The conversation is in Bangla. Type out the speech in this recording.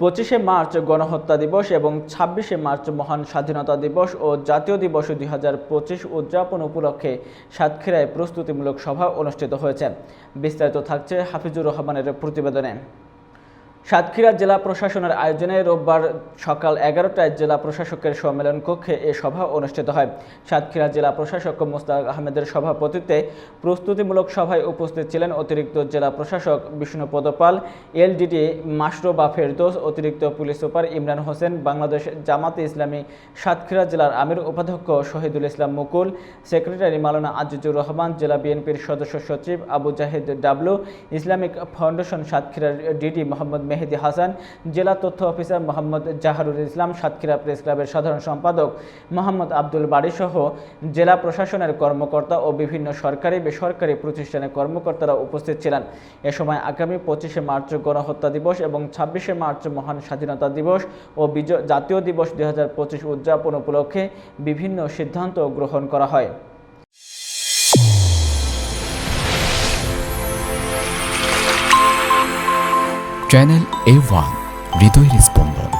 25শে মার্চ গণহত্যা দিবস এবং 26শে মার্চ মহান স্বাধীনতা দিবস ও জাতীয় দিবস 2025 উদযাপন উপলক্ষে সাতক্ষীরায় প্রস্তুতিমূলক সভা অনুষ্ঠিত হয়েছে। বিস্তারিত থাকছে হাফিজুর রহমানের প্রতিবেদনে। সাতক্ষীরা জেলা প্রশাসনের আয়োজনে রোববার সকাল 11টায় জেলা প্রশাসকের সম্মেলন কক্ষে এ সভা অনুষ্ঠিত হয়। সাতক্ষীরা জেলা প্রশাসক মোস্তাক আহমেদের সভাপতিত্বে প্রস্তুতিমূলক সভায় উপস্থিত ছিলেন অতিরিক্ত জেলা প্রশাসক বিষ্ণুপদ পাল, এলডিডি মাশরুবা ফেরদৌস, অতিরিক্ত পুলিশ সুপার ইমরান হোসেন, বাংলাদেশ জামাতে ইসলামী সাতক্ষীরা জেলার আমির উপাধ্যক্ষ শহীদুল ইসলাম মুকুল, সেক্রেটারি মাওলানা আজিজুর রহমান, জেলা বিএনপির সদস্য সচিব Abu Zahid W, Islamic foundation সাতক্ষীরার ডিডি মোহাম্মদ মেহেদি হাসান, জেলা তথ্য অফিসার মোহাম্মদ জাহারুল ইসলাম, সাতক্ষীরা প্রেস ক্লাবের সাধারণ সম্পাদক মোহাম্মদ আব্দুল বাড়ি সহ জেলা প্রশাসনের কর্মকর্তা ও বিভিন্ন সরকারি বেসরকারি প্রতিষ্ঠানের কর্মকর্তারা উপস্থিত ছিলেন। এ সময় আগামী 25শে মার্চ গণহত্যা দিবস এবং 26শে মার্চ মহান স্বাধীনতা দিবস ও জাতীয় দিবস 2025 উদযাপন উপলক্ষে বিভিন্ন সিদ্ধান্ত গ্রহণ করা হয়। চ্যানেল A1 হৃদয়ের স্পন্দন।